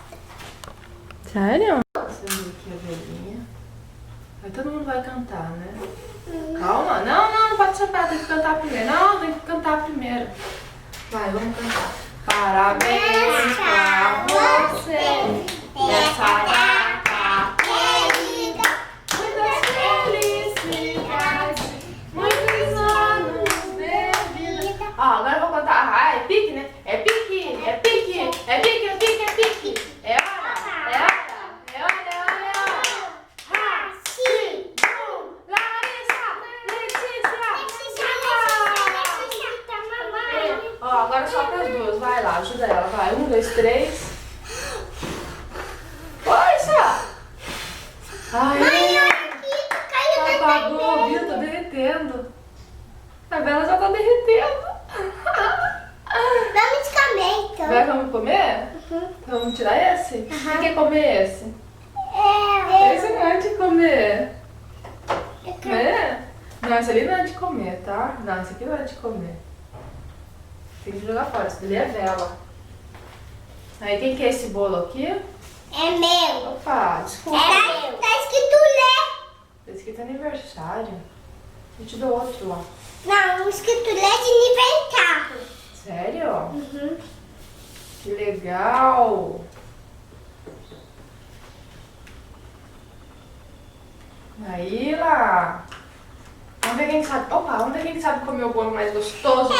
[SPEAKER 1] Sério? Acendeu aqui a velhinha. Aí todo mundo vai cantar, né? Calma. Não pode soprar, tem que cantar primeiro. Não, tem que cantar primeiro. Vai, vamos cantar. Parabéns pra você nessa data querida. Muitas felicidades, muitos anos de vida. Ó, agora eu vou cantar. Ah, é pique, né? É pique, é pique, é pique, é pique, é pique. É hora, é hora, é hora, é hora, é hora. Larissa, Letícia. Ó, agora só para as duas. Vai lá, ajuda ela. Vai, 1, 2, 3. Força! Ai,
[SPEAKER 2] Mãe, olha aqui, caiu na
[SPEAKER 1] apagou, viu? Tá derretendo. A vela já tá derretendo.
[SPEAKER 2] Vamos comer, então.
[SPEAKER 1] Vai, vamos comer? Vamos tirar esse? Quem quer comer esse? Esse não é de comer. Né? Não, esse ali não é de comer, tá? Não, esse aqui não é de comer. Tem que jogar fora, esse dali é vela. Aí, quem quer esse bolo aqui?
[SPEAKER 2] É meu.
[SPEAKER 1] Opa, desculpa.
[SPEAKER 2] Tá escrito Lé.
[SPEAKER 1] Tá escrito aniversário. Eu te dou outro, ó.
[SPEAKER 2] Não, escrito Lé de aniversário.
[SPEAKER 1] Sério? Que legal. Aí lá. Vamos ver quem sabe. Opa, vamos ver quem sabe comer o bolo mais gostoso.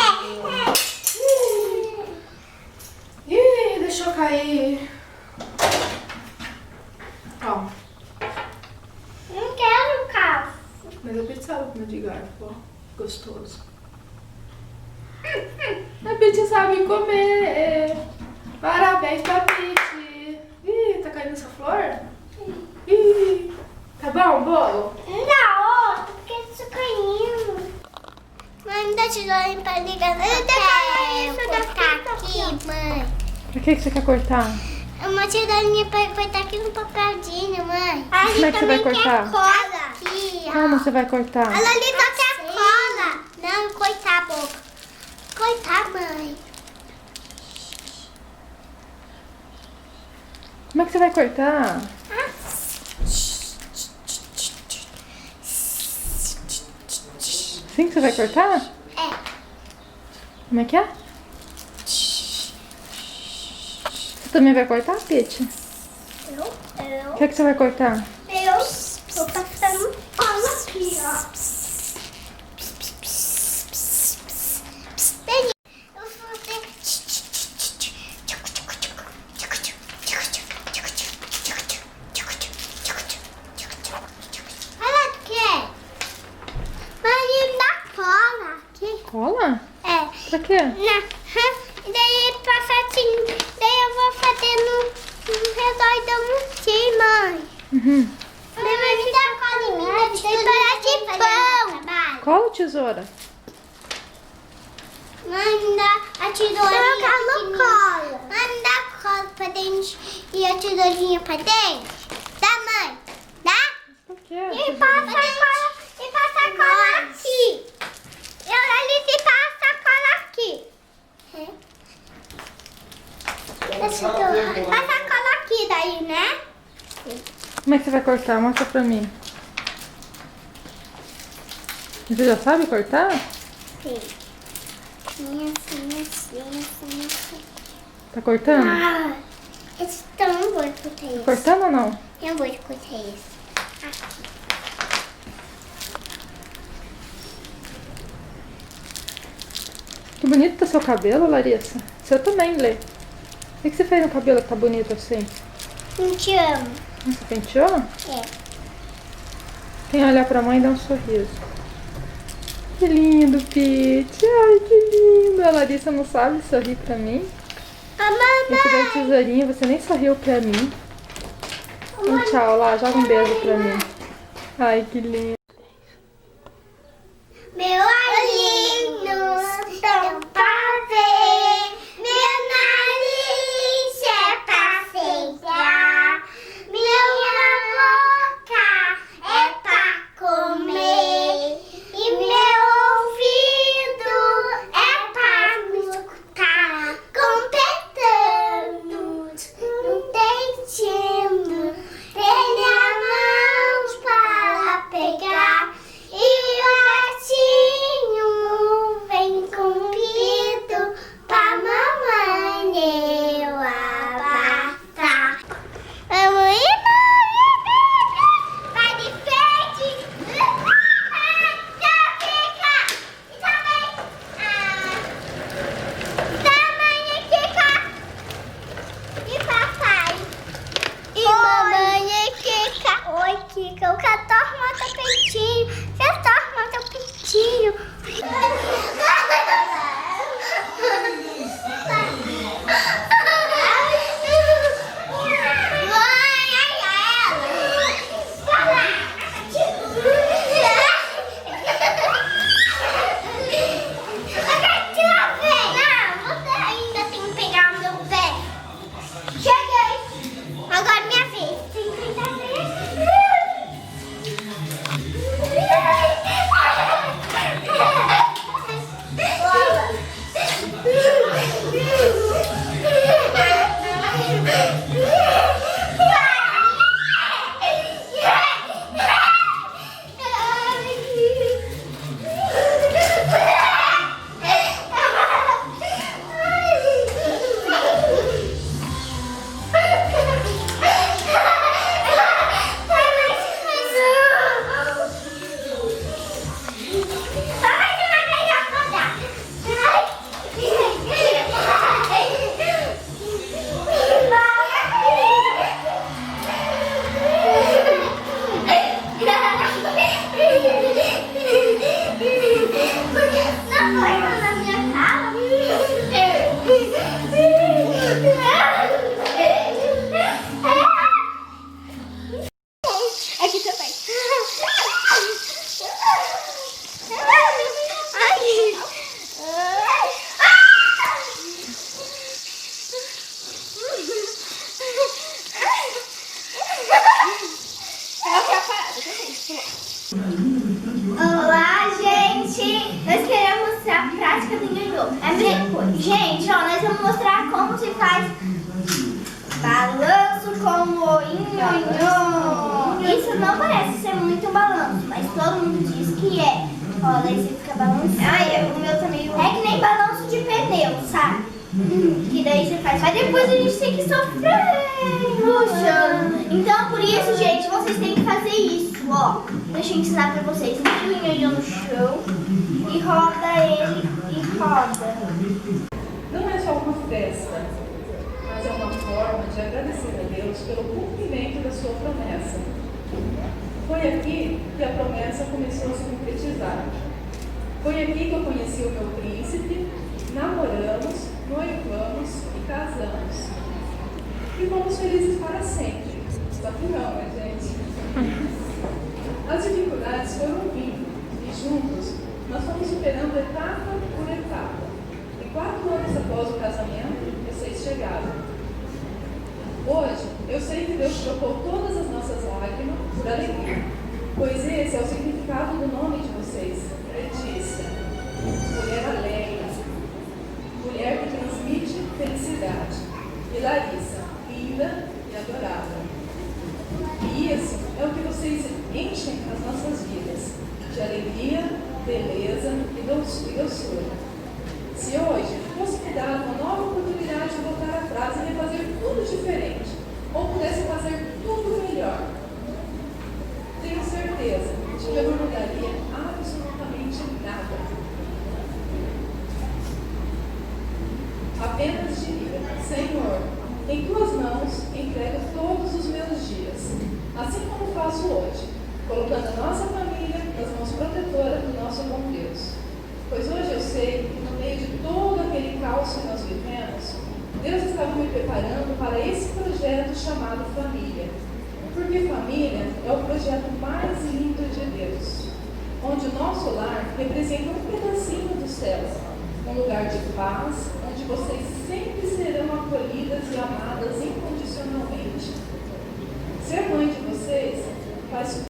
[SPEAKER 1] Ih, deixou cair. Ó,
[SPEAKER 2] Não quero carro.
[SPEAKER 1] mas a Pete sabe comer de garfo, ó. Gostoso. A Pete sabe comer. Parabéns pra Pete. Ih, tá caindo essa flor? Ih, tá bom o bolo?
[SPEAKER 2] Não, porque isso caindo. Mãe, dá tesoura pra ligar no papel. Aqui, mãe.
[SPEAKER 1] Pra que você quer cortar?
[SPEAKER 2] Uma tesourinha pra cortar aqui no papelzinho, mãe.
[SPEAKER 1] Como é que você vai cortar?
[SPEAKER 2] Cola. Aqui, ó.
[SPEAKER 1] Como você vai cortar?
[SPEAKER 2] A Lolita quer cola. Não, coitar a boca. Coitar, mãe.
[SPEAKER 1] Como é que você vai cortar? Assim que você vai cortar?
[SPEAKER 2] É.
[SPEAKER 1] Como é que é? Você também vai cortar, Pete? O que é que você vai cortar?
[SPEAKER 2] Eu tô passando cola aqui, ó. Vem. Eu vou fazer... Olha aqui. Vai dar cola aqui.
[SPEAKER 1] Cola?
[SPEAKER 2] É.
[SPEAKER 1] Pra quê?
[SPEAKER 2] E daí passa assim, daí eu vou fazendo um redondão assim, mãe. Daí vai ficar colinha de tesoura de pão.
[SPEAKER 1] Qual tesoura?
[SPEAKER 2] Manda a tesourinha pequenininha. Manda a cola pra dentro e a tesourinha pra dentro. Dá, mãe? Dá?
[SPEAKER 1] Por quê?
[SPEAKER 2] E passa a cola aqui. E olha ali se passa a cola aqui. Passa a cola aqui daí, né?
[SPEAKER 1] Como é que você vai cortar? Mostra pra mim. Você já sabe cortar?
[SPEAKER 2] Sim. Assim.
[SPEAKER 1] Tá cortando?
[SPEAKER 2] Então eu não vou escutar isso.
[SPEAKER 1] Cortando ou não?
[SPEAKER 2] Eu não vou escutar isso. Aqui.
[SPEAKER 1] Que bonito tá seu cabelo, Larissa. Seu também, Lê. O que você fez no cabelo que tá bonito assim?
[SPEAKER 2] Eu te amo.
[SPEAKER 1] Você penteou?
[SPEAKER 2] É.
[SPEAKER 1] Quem olhar pra mãe dá um sorriso. Que lindo, Pete. Ai, que lindo. A Larissa não sabe sorrir pra mim. Esse daí tesourinho, você nem sorriu pra mim. Um tchau lá, joga um beijo pra mim. Ai, que lindo.
[SPEAKER 2] Meu olhinho estão pra ver, meu nariz é pra sentar, minha boca é pra comer e meu ouvido é pra me escutar, completando, entendendo, tem a mão para pegar. E o ratinho vem comigo pra mamãe eu abraçar. Vamos ir, vai de frente. Já fica. E também Kika. E papai. E mamãe Kika. Oi, Kika. Eu quero tomar teu peitinho. Eu tomo teu peitinho. Você ainda tem que pegar o meu pé. Cheguei. Agora é minha vez. Tem que tentar ver. Não foi na minha cara. Aqui também. Olá, gente! Nós queremos mostrar a prática do nhoiô. Gente, ó, nós vamos mostrar como se faz balanço com o nhoiô. Isso não parece ser muito balanço, mas todo mundo diz que é. Ó, daí você fica balançando. Ai, o meu também. É que nem balanço de pneu, sabe? Que daí você faz. Mas depois a gente tem que sofrer. Puxa. Então, por isso, gente, vocês têm que fazer isso, ó. Deixa eu ensinar pra vocês. Enfia o nhoiô no chão e roda ele e roda.
[SPEAKER 1] Não é só uma festa, mas é uma forma de agradecer a Deus pelo cumprimento da sua promessa. Foi aqui que a promessa começou a se concretizar. Foi aqui que eu conheci o meu príncipe, namoramos, noivamos e casamos. E fomos felizes para sempre. Só que não, né, gente? As dificuldades foram vindo e juntos nós fomos superando etapa por etapa. E 4 anos após o casamento, vocês chegaram. Hoje, eu sei que Deus trocou todas as nossas lágrimas por alegria, pois esse é o significado do nome de vocês, Letícia, mulher alegre, mulher que transmite felicidade, e Larissa, linda e adorável. E isso é o que vocês enchem as nossas vidas, de alegria, beleza e doçura. Se hoje fosse me dar uma nova oportunidade de voltar atrás e refazer tudo diferente, em tuas mãos entrego todos os meus dias, assim como faço hoje, colocando a nossa família nas mãos protetoras do nosso bom Deus. Pois hoje eu sei que no meio de todo aquele caos que nós vivemos, Deus estava me preparando para esse projeto chamado família. Porque família é o projeto mais lindo de Deus, onde o nosso lar representa um pedacinho do céu, um lugar de paz, onde vocês sempre serão acolhidas e amadas incondicionalmente. Ser mãe de vocês faz